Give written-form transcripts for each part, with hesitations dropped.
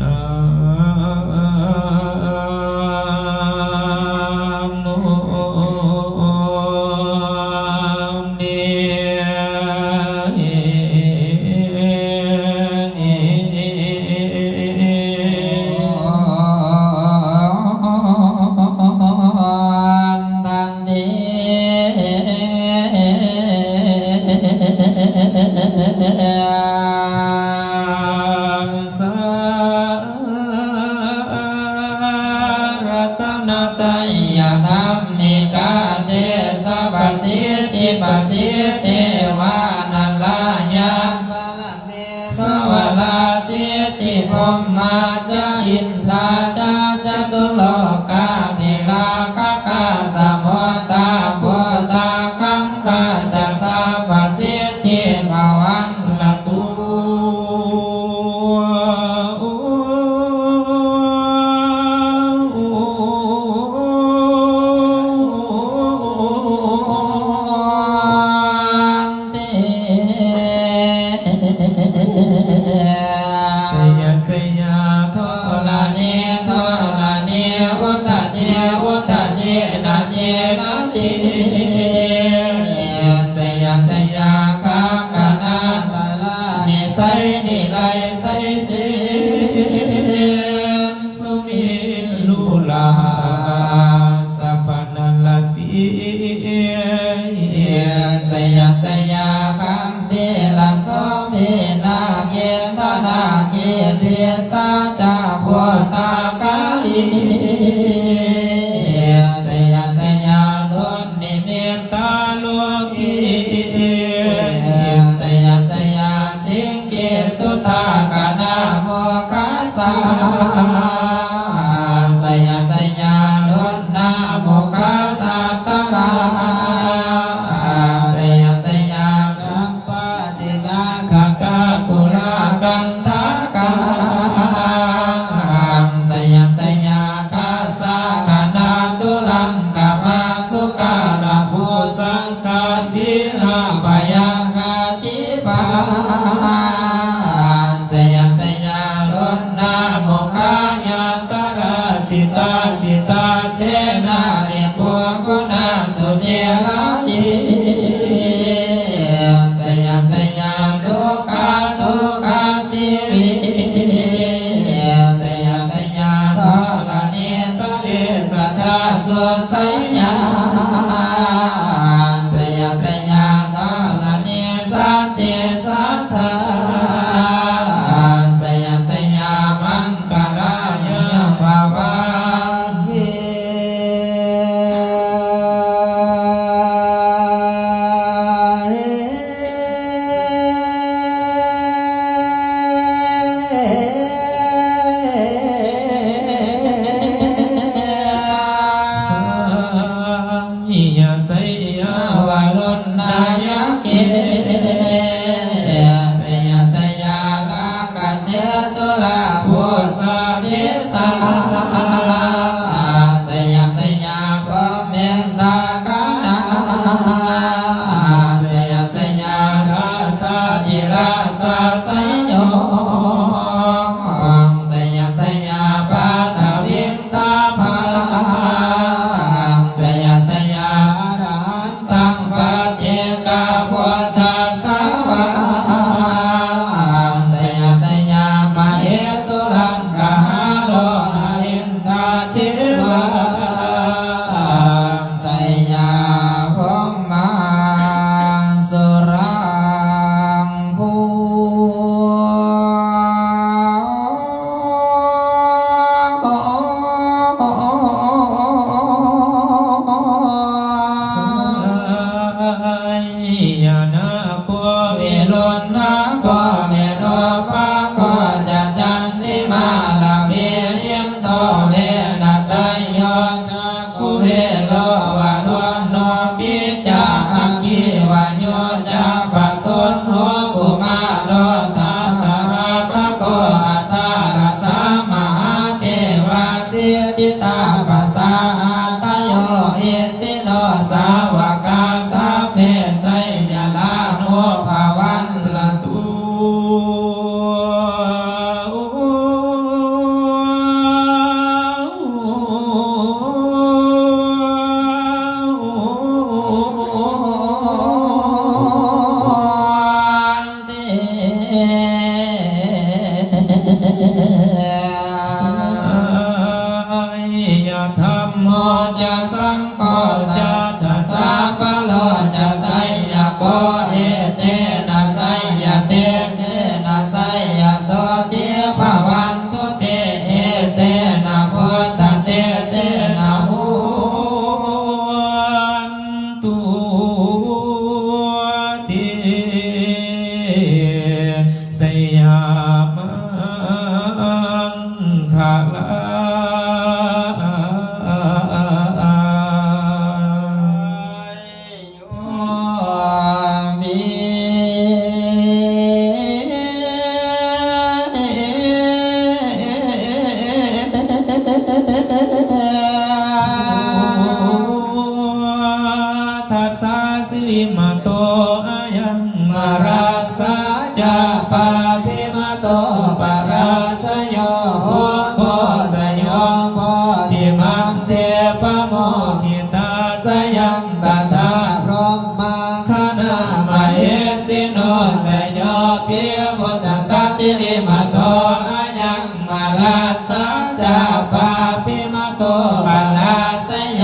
นะโมเมตันติสารตนาตยธรรมิกาเตสัพพสิทธิปัสสิทธิวานัลลายะสวลาสิทธิพรหมาจาอินทราจาจตุโลกาภิลาภกาสัมโพธาโพธาคังคาจะสัพพสิทธิภวันตุสยโทละเนโทละเนอุตเตอุตเตนะเจนะเจสยกะกะนะตะละนิสัยนิไลไสสิสุมิลุลาสัพพนัลลสีสยกัมเบละโสเมนาเกตนาเกเบสาจาพุทธากาลีสยตุนิเมตตาโลกีสยสิงเกสุตากานาโมคัสสาสยลุนนาโมคัสสะตะลาสยกัมปะตินาคกะกุรากันทากาสยคัสสะกานาตุลังกะมาสุกาลาภูสังฆาทิหาปยังคาทิปาสยลุนนาโมคายาตระสิตาเสนาเรปุกุณาสุเดราติสยสุขาสิริสยทอละเนตเรสัทธาสุสัยญาสยทอละเนสัตติสัทธาสยมังคลายะภาวะสยาวารุณนายเกสยาลากาเสสุราภูสาเดสาสยาพเมนตากานาสยาราสาจิราสาสยโยสยาปาตวิสาภาสยตังปัจเจกาพุทธัสสะวะสยมาเอสุรังกะหาโลหะรินทาติวะสยพมมาสุรังคู ภิพุทธัสสะสิริมาโตอายังมาลาสัจจาปาปิมาโตปาราสโย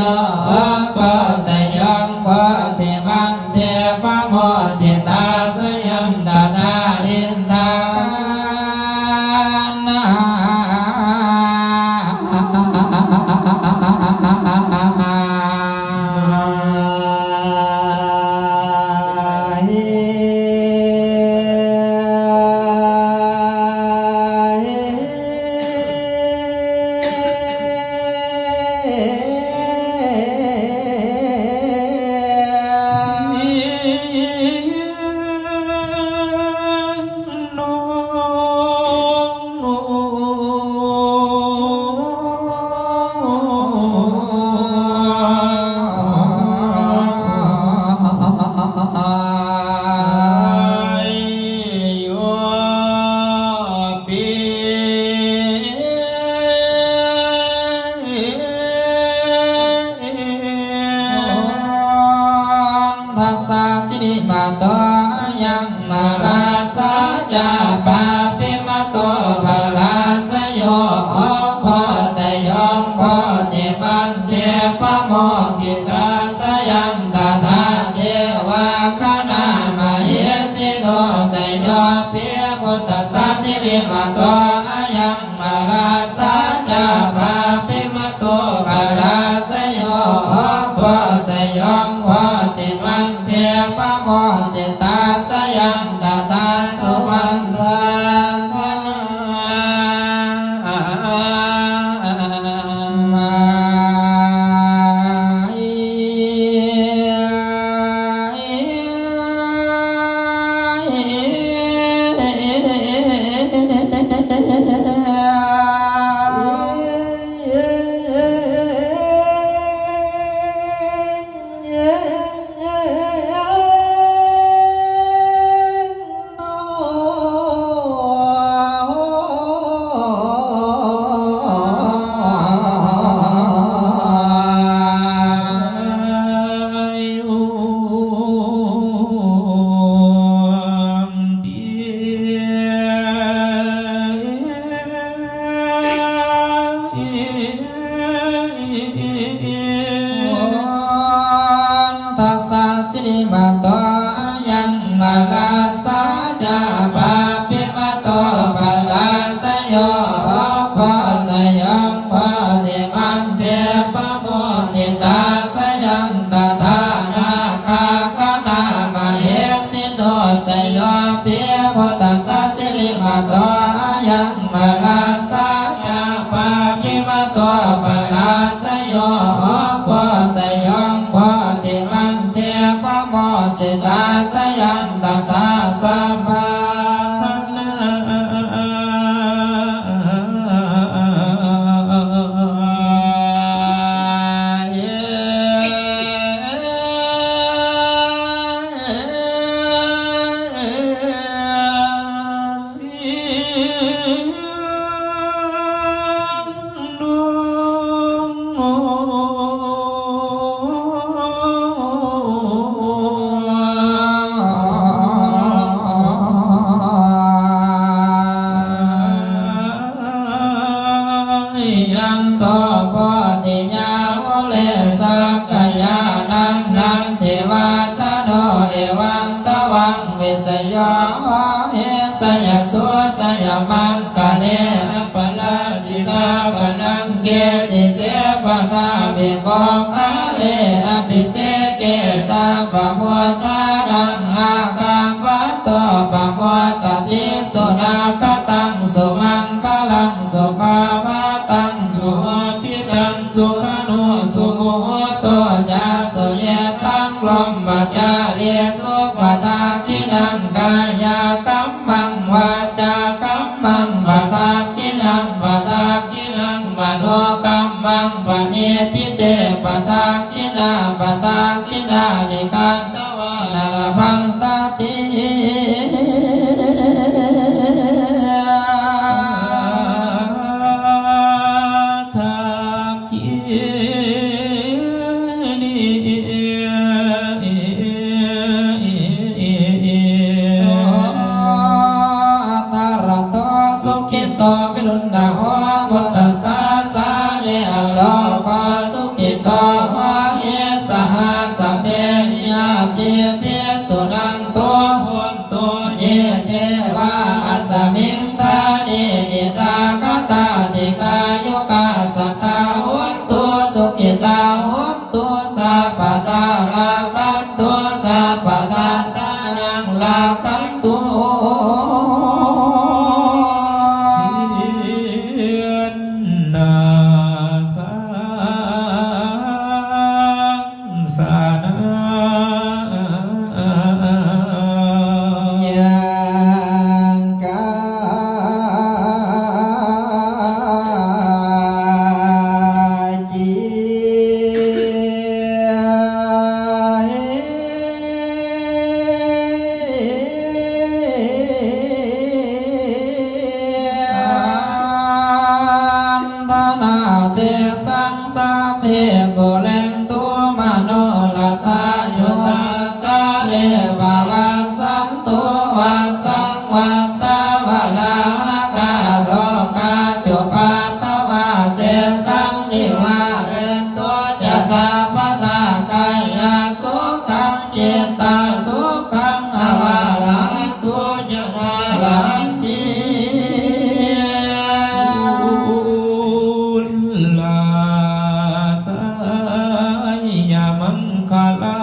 ปะสยองปะเทมังเทปะโมสิตาสยมตาตาลินทานา โตวิรุณดาโหพุทธัสสะสาเนอโลกสุขิโตโหเยสหสเปญาติเพิสุนันโตโหนโตเยเทวาอัสสมิงทานิอิตากตาติกายุกาสัตตาโหนโตสุขิตาโหนโตสัพพตาลาคันโตสัพพสัตตานังลาคันโตนาสาสานายังกาจิเตสังสาเพโบเลนตุมโนลทายุตากาเลภาวะสันตุวัสสังวัสสาวะลาคาโรคาจุปัตตวะเตสังนิวาเรนตุจะสัพพทากายาสุขังจิตตาสุขังอวาลังตุจะนาลันติลาสายามังคลา